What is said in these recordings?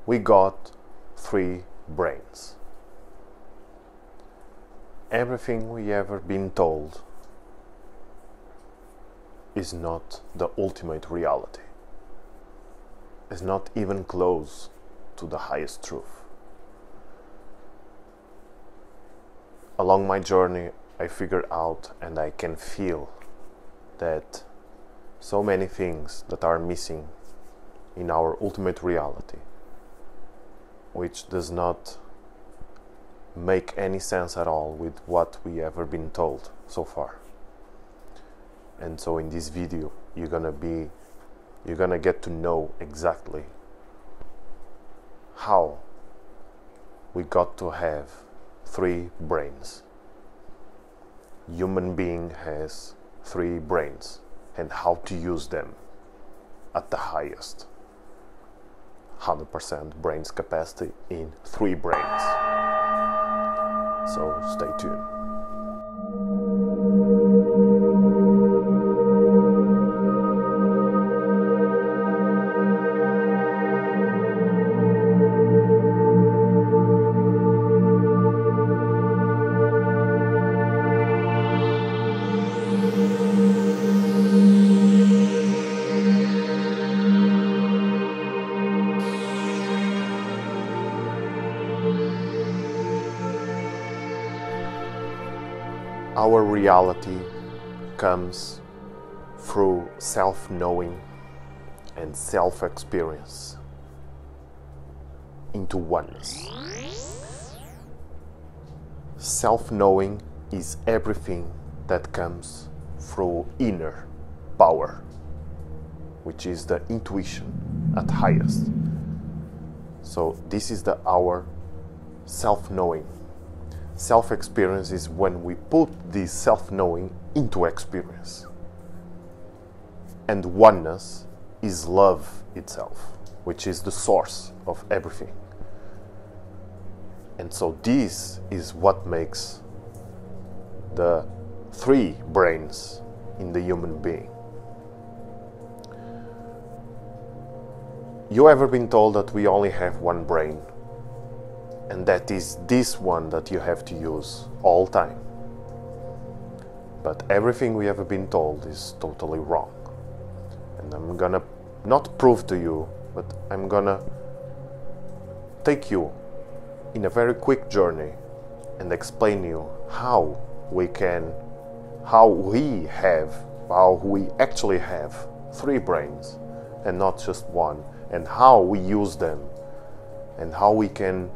we got 3 brains. Everything we ever been told is not the ultimate reality. It's not even close to the highest truth. Along my journey, I figured out and I can feel that so many things that are missing in our ultimate reality, which does not make any sense at all with what we ever been told so far. And so in this video, you're gonna get to know exactly how we got to have 3 brains. Human being has 3 brains, and how to use them at the highest 100% brain's capacity in 3 brains. So stay tuned. Our reality comes through self-knowing and self-experience into oneness. Self-knowing is everything that comes through inner power, which is the intuition at highest. So this is our self-knowing. Self-experience is when we put this self-knowing into experience. And oneness is love itself, which is the source of everything. And so this is what makes the 3 brains in the human being. You ever been told that we only have 1 brain? And that is this one that you have to use all time. But everything we ever been told is totally wrong. And I'm gonna not prove to you, but I'm gonna take you in a very quick journey and explain you how we actually have 3 brains and not just 1, and how we use them and how we can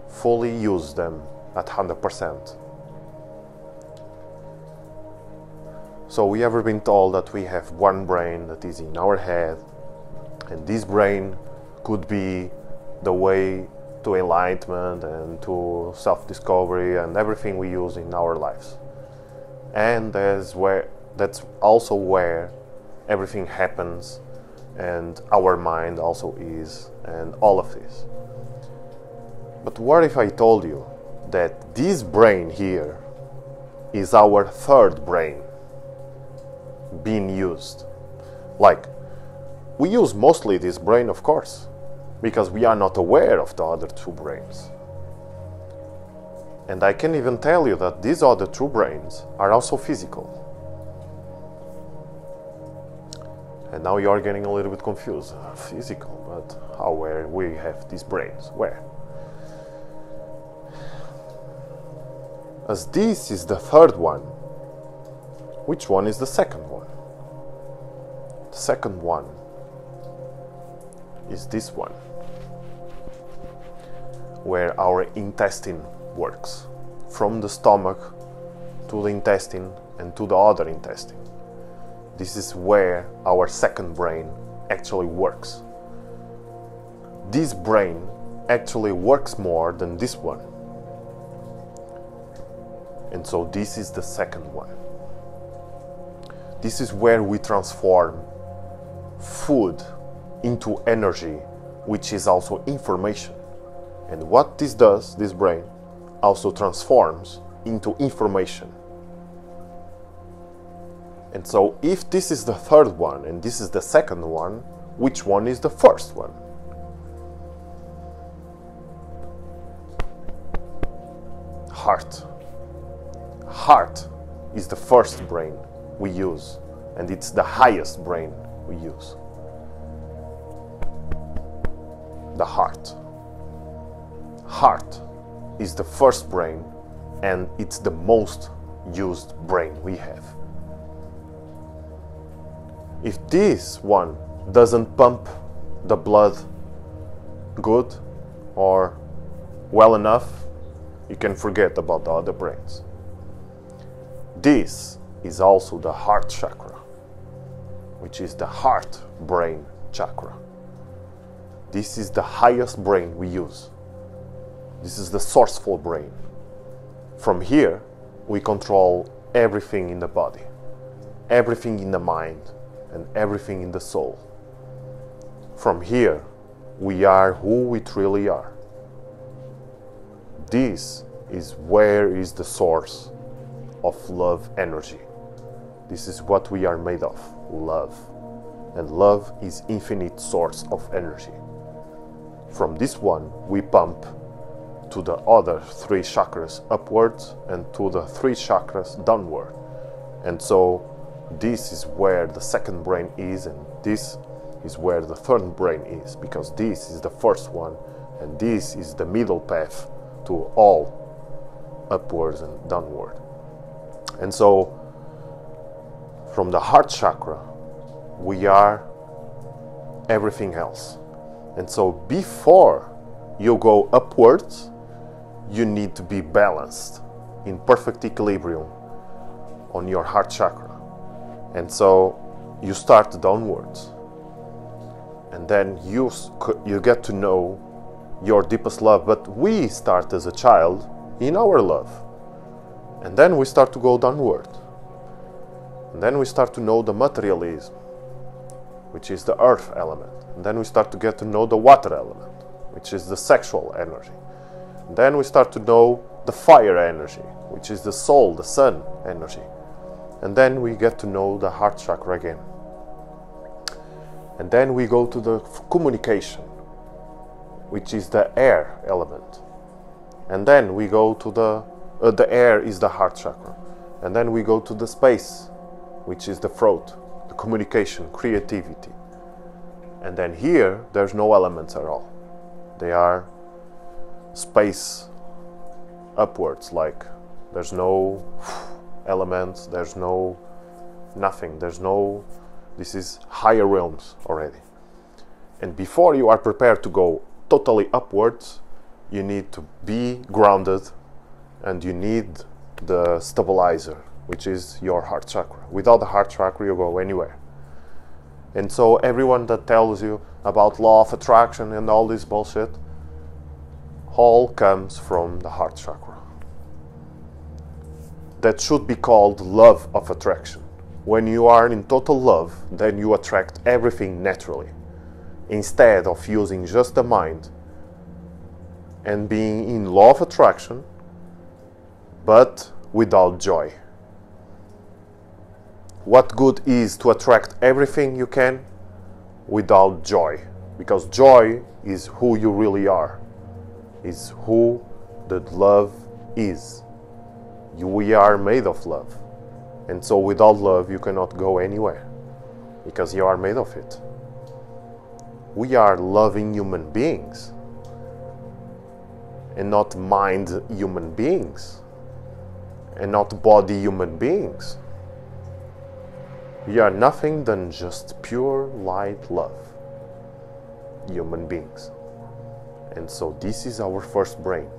fully use them at 100%. So we ever been told that we have 1 brain that is in our head, and this brain could be the way to enlightenment and to self-discovery and everything we use in our lives. And that's also where everything happens, and our mind also is, and all of this. But what if I told you that this brain here is our 3rd brain being used? Like, we use mostly this brain, of course, because we are not aware of the other 2 brains. And I can even tell you that these other 2 brains are also physical. And now you are getting a little bit confused. Physical, but how, where we have these brains? Where? As this is the 3rd one, which one is the 2nd one? The 2nd one is this one, where our intestine works, from the stomach to the intestine and to the other intestine. This is where our 2nd brain actually works. This brain actually works more than this one. And so this is the 2nd one. This is where we transform food into energy, which is also information. And what this does, this brain, also transforms into information. And so if this is the 3rd one and this is the 2nd one, which one is the 1st one? heart. Heart is the first brain we use, and it's the highest brain we use. The heart. Heart is the first brain, and it's the most used brain we have. If this one doesn't pump the blood good or well enough, you can forget about the other brains. This is also the heart chakra, which is the heart brain chakra. This is the highest brain we use. This is the sourceful brain. From here, we control everything in the body, everything in the mind, and everything in the soul. From here, we are who we truly are. This is where is the source of love energy. This is what we are made of, love. And love is infinite source of energy. From this one, we pump to the other 3 chakras upwards and to the 3 chakras downward. And so this is where the second brain is, and this is where the third brain is, because this is the first one, and this is the middle path to all upwards and downward. And so from the heart chakra, we are everything else. And so before you go upwards, you need to be balanced in perfect equilibrium on your heart chakra. And so you start downwards, and then you get to know your deepest love. But we start as a child in our love, and then we start to go downward, and then we start to know the materialism, which is the earth element, and then we start to get to know the water element, which is the sexual energy. And then we start to know the fire energy, which is the soul, the sun energy. And then we get to know the heart chakra again. And then we go to the communication, which is the air element. And then we go to the air is the heart chakra. And then we go to the space, which is the throat, the communication, creativity. And then here, there's no elements at all. They are space upwards, like there's no elements, there's no nothing, there's no, this is higher realms already. And before you are prepared to go totally upwards, you need to be grounded, and you need the stabilizer, which is your heart chakra. Without the heart chakra, you go anywhere. And so everyone that tells you about law of attraction and all this bullshit, all comes from the heart chakra. That should be called love of attraction. When you are in total love, then you attract everything naturally, instead of using just the mind and being in law of attraction, but without joy. What good is to attract everything you can without joy? Because joy is who you really are, is who the love is. We are made of love. And so without love you cannot go anywhere, because you are made of it. We are loving human beings, and not mind human beings, and not body human beings. We are nothing than just pure light love, human beings. And so this is our first brain,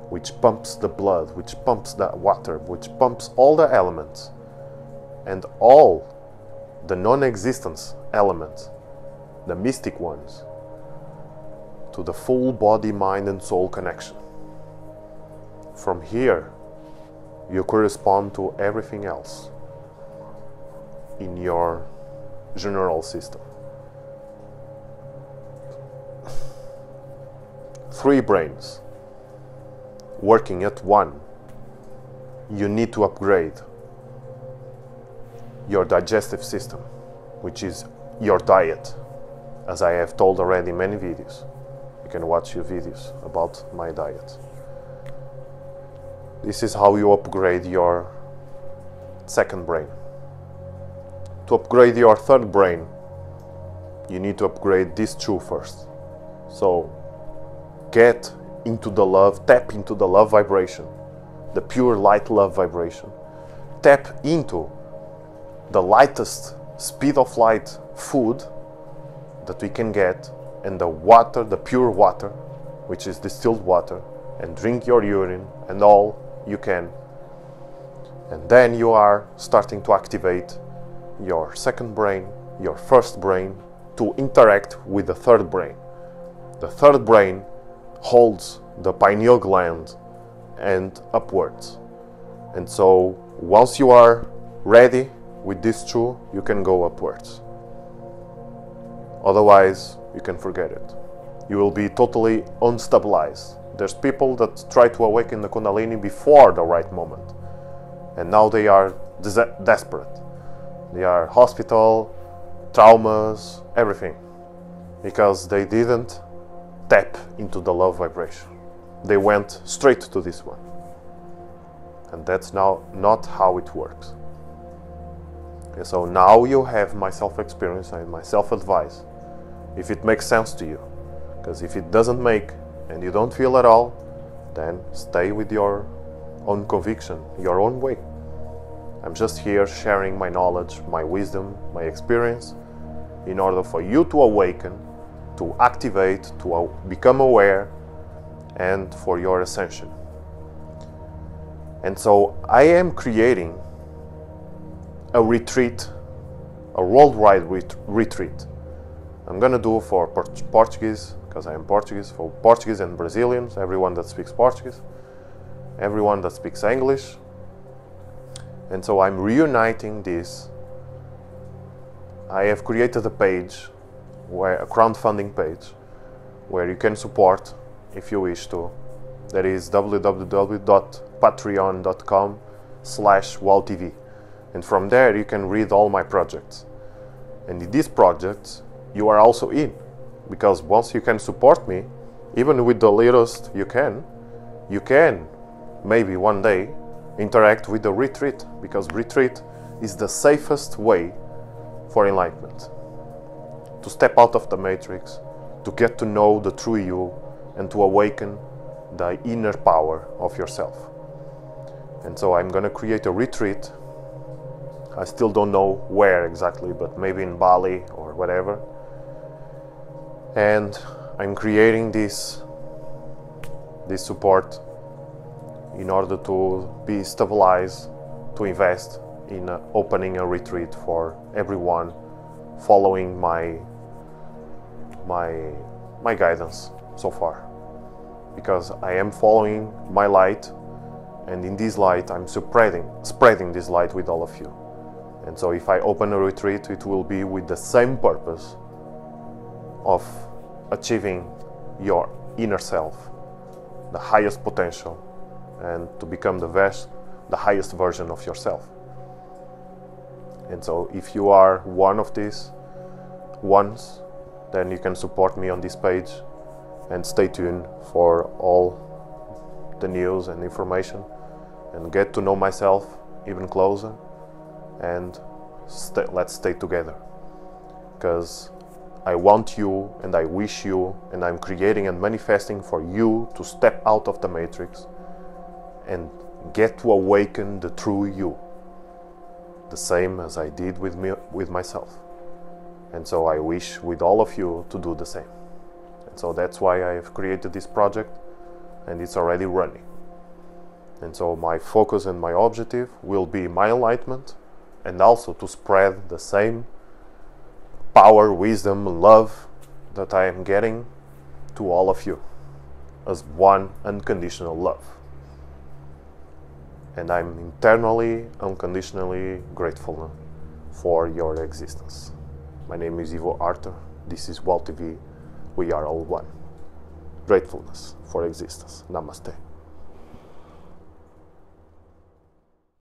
which pumps the blood, which pumps the water, which pumps all the elements, and all the non-existence elements, the mystic ones, to the full body, mind and soul connection. From here, you correspond to everything else in your general system. 3 brains working at one. You need to upgrade your digestive system, which is your diet, as I have told already in many videos. You can watch your videos about my diet. This is how you upgrade your second brain. To upgrade your third brain, you need to upgrade these two first. So get into the love, tap into the love vibration, the pure light love vibration. Tap into the lightest speed of light food that we can get, and the water, the pure water, which is distilled water, and drink your urine and all you can. And then you are starting to activate your second brain, your first brain, to interact with the third brain. The third brain holds the pineal gland and upwards. And so once you are ready with these two, you can go upwards. Otherwise, you can forget it. You will be totally unstabilized. There's people that try to awaken the Kundalini before the right moment, and now they are desperate. They are hospital, traumas, everything, because they didn't tap into the love vibration. They went straight to this one, and that's now not how it works. Okay, so now you have my self-experience and my self-advice, if it makes sense to you. Because if it doesn't make, and you don't feel at all, then stay with your own conviction, your own way. I'm just here sharing my knowledge, my wisdom, my experience, in order for you to awaken, to activate, to become aware, and for your ascension. And so I am creating a retreat, a worldwide retreat. I'm gonna do for Portuguese, because I am Portuguese, for Portuguese and Brazilians, everyone that speaks Portuguese, everyone that speaks English. And so I'm reuniting this. I have created a page, a crowdfunding page, where you can support if you wish to. That is www.patreon.com/WAAO. And from there you can read all my projects. And in these projects you are also in, because once you can support me, even with the littlest you can maybe one day interact with the retreat, because retreat is the safest way for enlightenment. To step out of the matrix, to get to know the true you, and to awaken the inner power of yourself. And so I'm going to create a retreat. I still don't know where exactly, but maybe in Bali or whatever. And I'm creating this support in order to be stabilized, to invest in opening a retreat for everyone following my guidance so far. Because I am following my light, and in this light I'm spreading this light with all of you. And so if I open a retreat, it will be with the same purpose of achieving your inner self, the highest potential, and to become the highest version of yourself. And so if you are one of these ones, then you can support me on this page, and stay tuned for all the news and information, and get to know myself even closer, and let's stay together, because I want you and I wish you, and I'm creating and manifesting for you to step out of the matrix and get to awaken the true you, the same as I did with myself. And so I wish with all of you to do the same. And so that's why I have created this project, and it's already running. And so my focus and my objective will be my enlightenment, and also to spread the same power, wisdom, love that I am getting to all of you as one unconditional love. And I'm internally, unconditionally grateful for your existence. My name is Ivo Artur. This is WAAO TV. We are all one. Gratefulness for existence. Namaste.